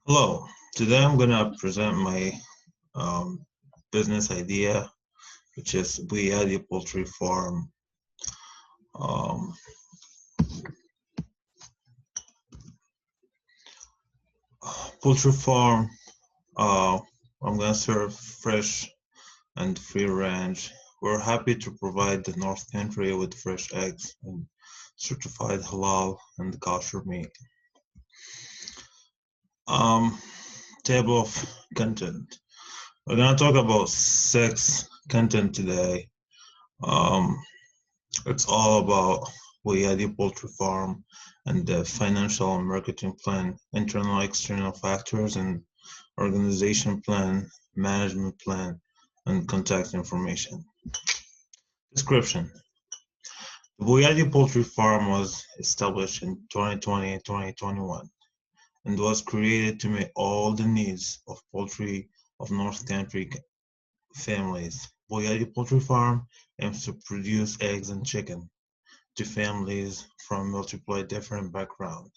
Hello, today I'm gonna present my um, business idea, which is Bouayadi Poultry Farm. Um, Poultry Farm, uh, I'm gonna serve fresh and free range. We're happy to provide the North Country with fresh eggs and certified halal and kosher meat. Um, Table of content. We're gonna talk about six content today. Um, It's all about Bouayadi Poultry Farm and the financial and marketing plan, internal external factors and organization plan, management plan, and contact information. Description. The Bouayadi Poultry Farm was established in 2020-2021 and was created to meet all the needs of poultry of North Country families. Bouayadi Poultry Farm aims to produce eggs and chicken to families from multiple different backgrounds.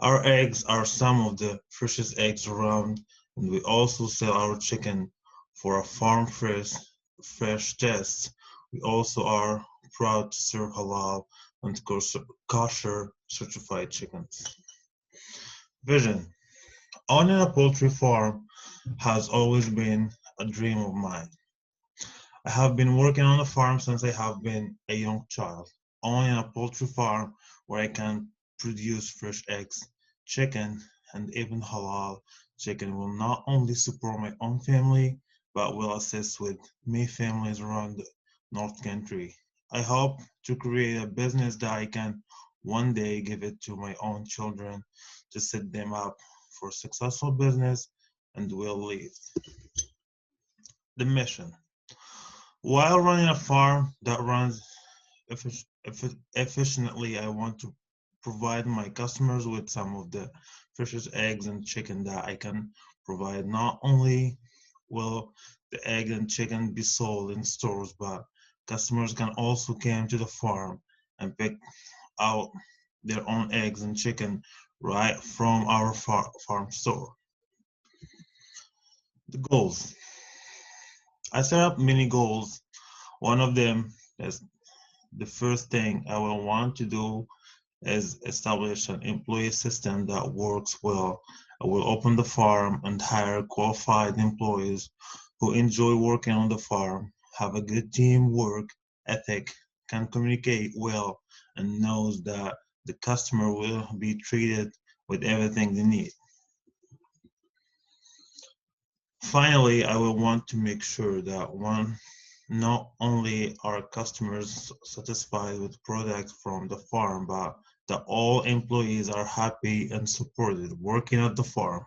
Our eggs are some of the freshest eggs around, and we also sell our chicken for a farm fresh test. We also are proud to serve halal and kosher certified chickens. Vision. Owning a poultry farm has always been a dream of mine. I have been working on a farm since I have been a young child. Owning a poultry farm where I can produce fresh eggs, chicken, and even halal chicken will not only support my own family, but will assist with many families around the North Country. I hope to create a business that I can one day give it to my own children to set them up for successful business and will leave. The mission. While running a farm that runs efficiently, I want to provide my customers with some of the freshest eggs and chicken that I can provide. Not only will the egg and chicken be sold in stores, but customers can also come to the farm and pick out their own eggs and chicken right from our farm store. The goals. I set up many goals. One of them is the first thing I will want to do is establish an employee system that works well. I will open the farm and hire qualified employees who enjoy working on the farm, have a good teamwork ethic, can communicate well, and knows that the customer will be treated with everything they need. Finally, I will want to make sure that one, not only are customers satisfied with products from the farm, but that all employees are happy and supported working at the farm.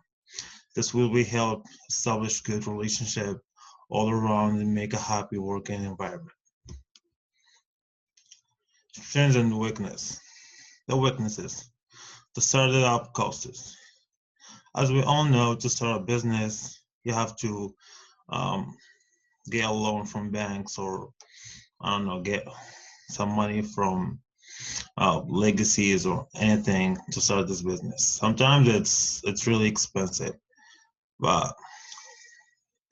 This will be help establish good relationship all around and make a happy working environment. Strengths and weakness. The weaknesses. The started up costs. As we all know, to start a business, you have to um, get a loan from banks or I don't know, get some money from legacies or anything to start this business. Sometimes it's really expensive, but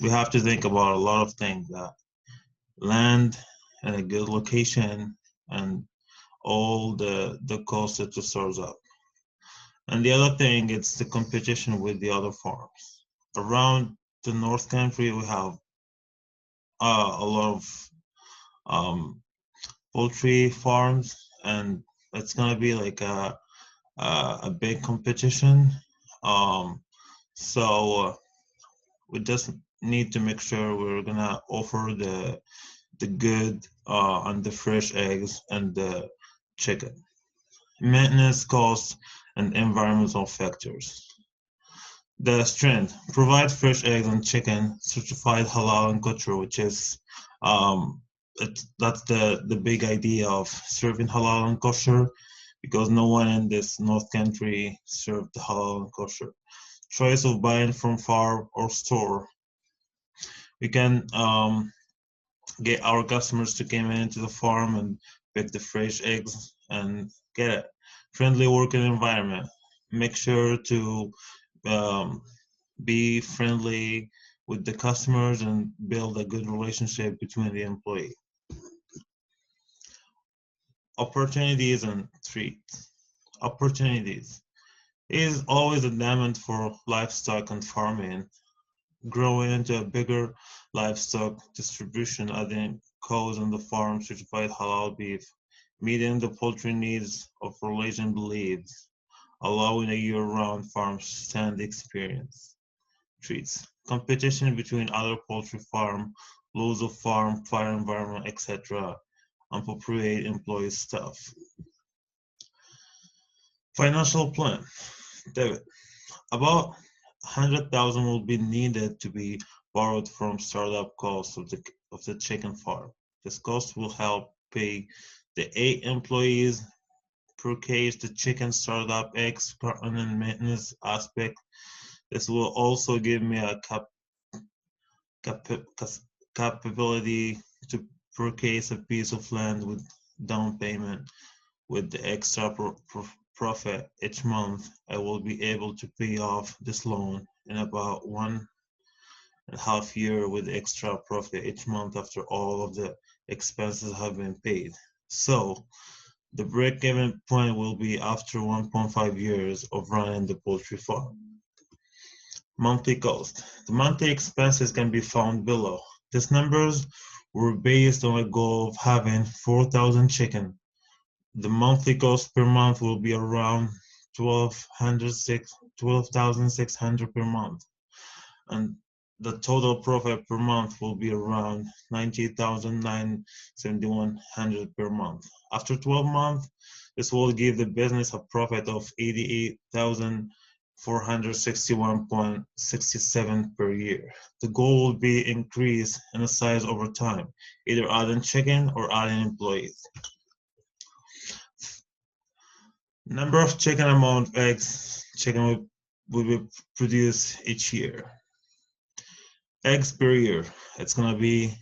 we have to think about a lot of things that land and a good location and all the costs that to start up. And the other thing, it's the competition with the other farms. Around the North Country, we have a lot of um, poultry farms, and it's gonna be like a big competition. Um, so we just need to make sure we're gonna offer the good and the fresh eggs and the chicken. Maintenance costs and environmental factors. The strength, provide fresh eggs and chicken, certified halal and kosher, which is that's the big idea of serving halal and kosher because no one in this North Country served halal and kosher. Choice of buying from farm or store. We can get our customers to come into the farm and pick the fresh eggs and get it. Friendly working environment. Make sure to be friendly with the customers, and build a good relationship between the employee. Opportunities and threats. Opportunities is always a demand for livestock and farming, growing into a bigger livestock distribution, adding cows on the farm, certified halal beef, meeting the poultry needs of religion beliefs, allowing a year-round farm stand experience. Treats. Competition between other poultry farm, laws of farm, fire environment, etc. Appropriate employee staff. Financial plan. David. About 100,000 will be needed to be borrowed from startup costs of the chicken farm. This cost will help pay the 8 employees, purchase the chicken startup eggs, carton and maintenance aspect. This will also give me a cap, capability to purchase a piece of land with down payment. With the extra profit each month, I will be able to pay off this loan in about 1.5 years with extra profit each month after all of the expenses have been paid. So the break-even point will be after 1.5 years of running the poultry farm. Monthly cost. The monthly expenses can be found below. These numbers were based on a goal of having 4,000 chicken. The monthly cost per month will be around 12,600 per month, and the total profit per month will be around 90,971 per month. After 12 months, this will give the business a profit of 88,461.67 per year. The goal will be increased in size over time, either adding chicken or adding employees. Number of chicken amount of eggs chicken will be produced each year. Eggs per year, it's gonna be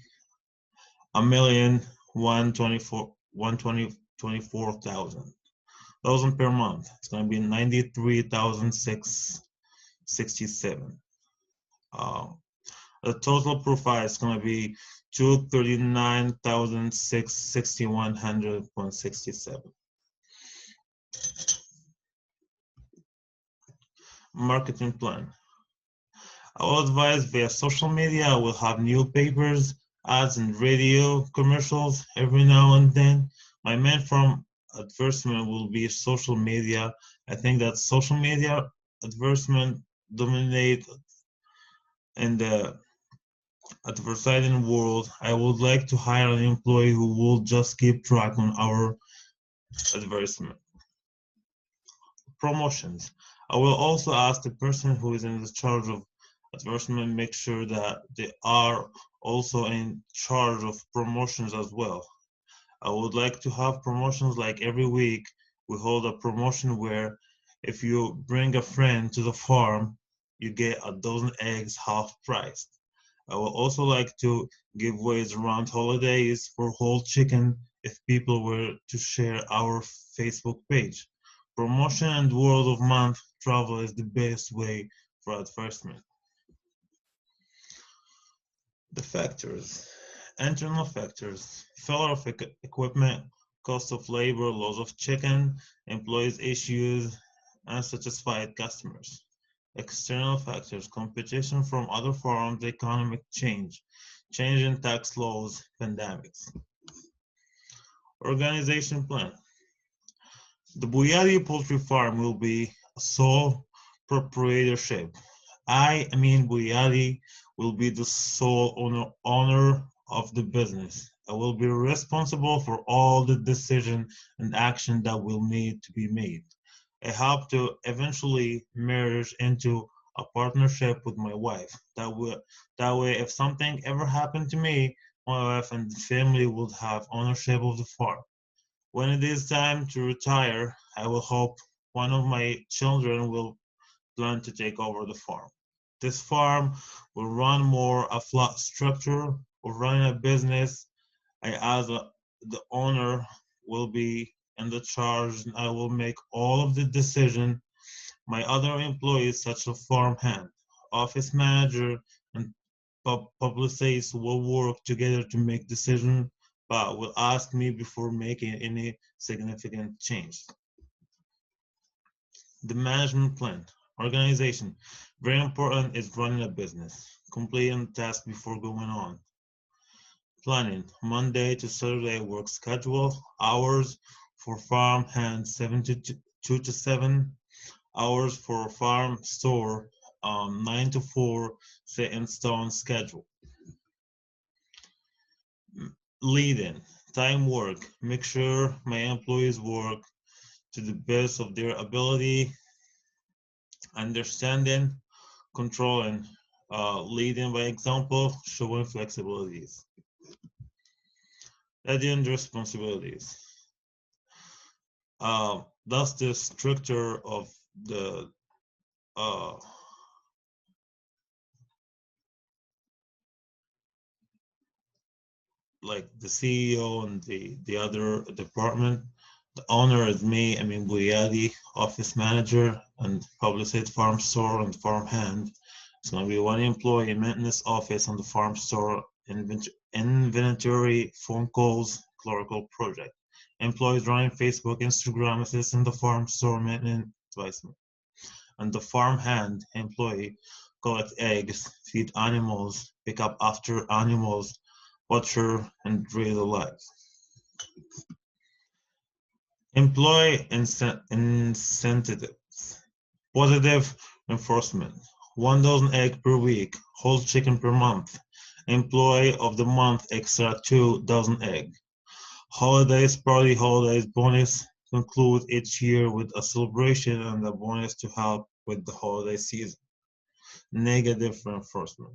1,124,000 per month. It's gonna be 93,667. The total profit is gonna be 239,661.67. Marketing plan. I will advise via social media. I will have newspapers, ads, and radio commercials every now and then. My main form advertisement will be social media. I think that social media advertisement dominate in the advertising world. I would like to hire an employee who will just keep track on our advertisement. Promotions. I will also ask the person who is in the charge of advertisement make sure that they are also in charge of promotions as well. I would like to have promotions like every week we hold a promotion where if you bring a friend to the farm, you get a dozen eggs half price. I would also like to give ways around holidays for whole chicken if people were to share our Facebook page. Promotion and word of mouth travel is the best way for advertisement. The factors. Internal factors. Failure of equipment, cost of labor, loss of chicken, employees issues, unsatisfied customers. External factors. Competition from other farms, economic change, change in tax laws, pandemics. Organization plan. The Bouayadi poultry farm will be a sole proprietorship. I mean Bouayadi, will be the sole owner of the business. I will be responsible for all the decision and action that will need to be made. I hope to eventually merge into a partnership with my wife. That way, if something ever happened to me, my wife and the family would have ownership of the farm. When it is time to retire, I will hope one of my children will plan to take over the farm. This farm will run more a flat structure of running a business. The owner, will be in the charge and I will make all of the decision. My other employees, such a farm hand, office manager and publicists will work together to make decisions, but will ask me before making any significant change. The management plan. Organization. Very important is running a business. Completing tasks before going on. Planning. Monday to Saturday work schedule. Hours for farm hand 2 to 7. Hours for farm store 9 to 4. Set in stone schedule. Leading. Time work. Make sure my employees work to the best of their ability. Understanding, controlling, leading by example, showing flexibilities. Adding responsibilities. That's the structure of the uh, like the CEO and the other department. The owner is me, Bouayadi, office manager, and publicist farm store and farm hand. It's going to be one employee, maintenance office on the farm store, inventory, phone calls, clerical project. Employees running Facebook, Instagram, assisting the farm store maintenance advisement. And the farm hand employee collect eggs, feed animals, pick up after animals, butcher, and breathe alive. Employee incentives. Positive reinforcement. 1,000 eggs per week. Whole chicken per month. Employee of the month extra 2,000 eggs. Holidays, party holidays, bonus conclude each year with a celebration and a bonus to help with the holiday season. Negative reinforcement.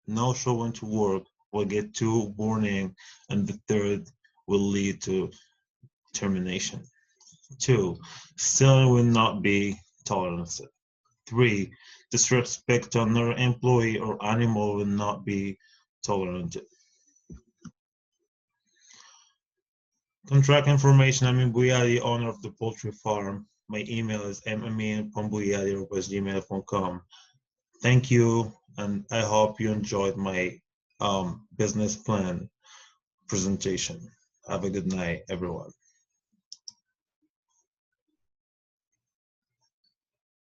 No showing to work will get two warning, and the third will lead to termination. 2. Stealing will not be tolerated. 3. Disrespect to another employee or animal will not be tolerated. Contract information. Bouayadi, owner of the poultry farm. My email is mmin.bouayadi@gmail.com. Thank you, and I hope you enjoyed my business plan presentation. Have a good night, everyone.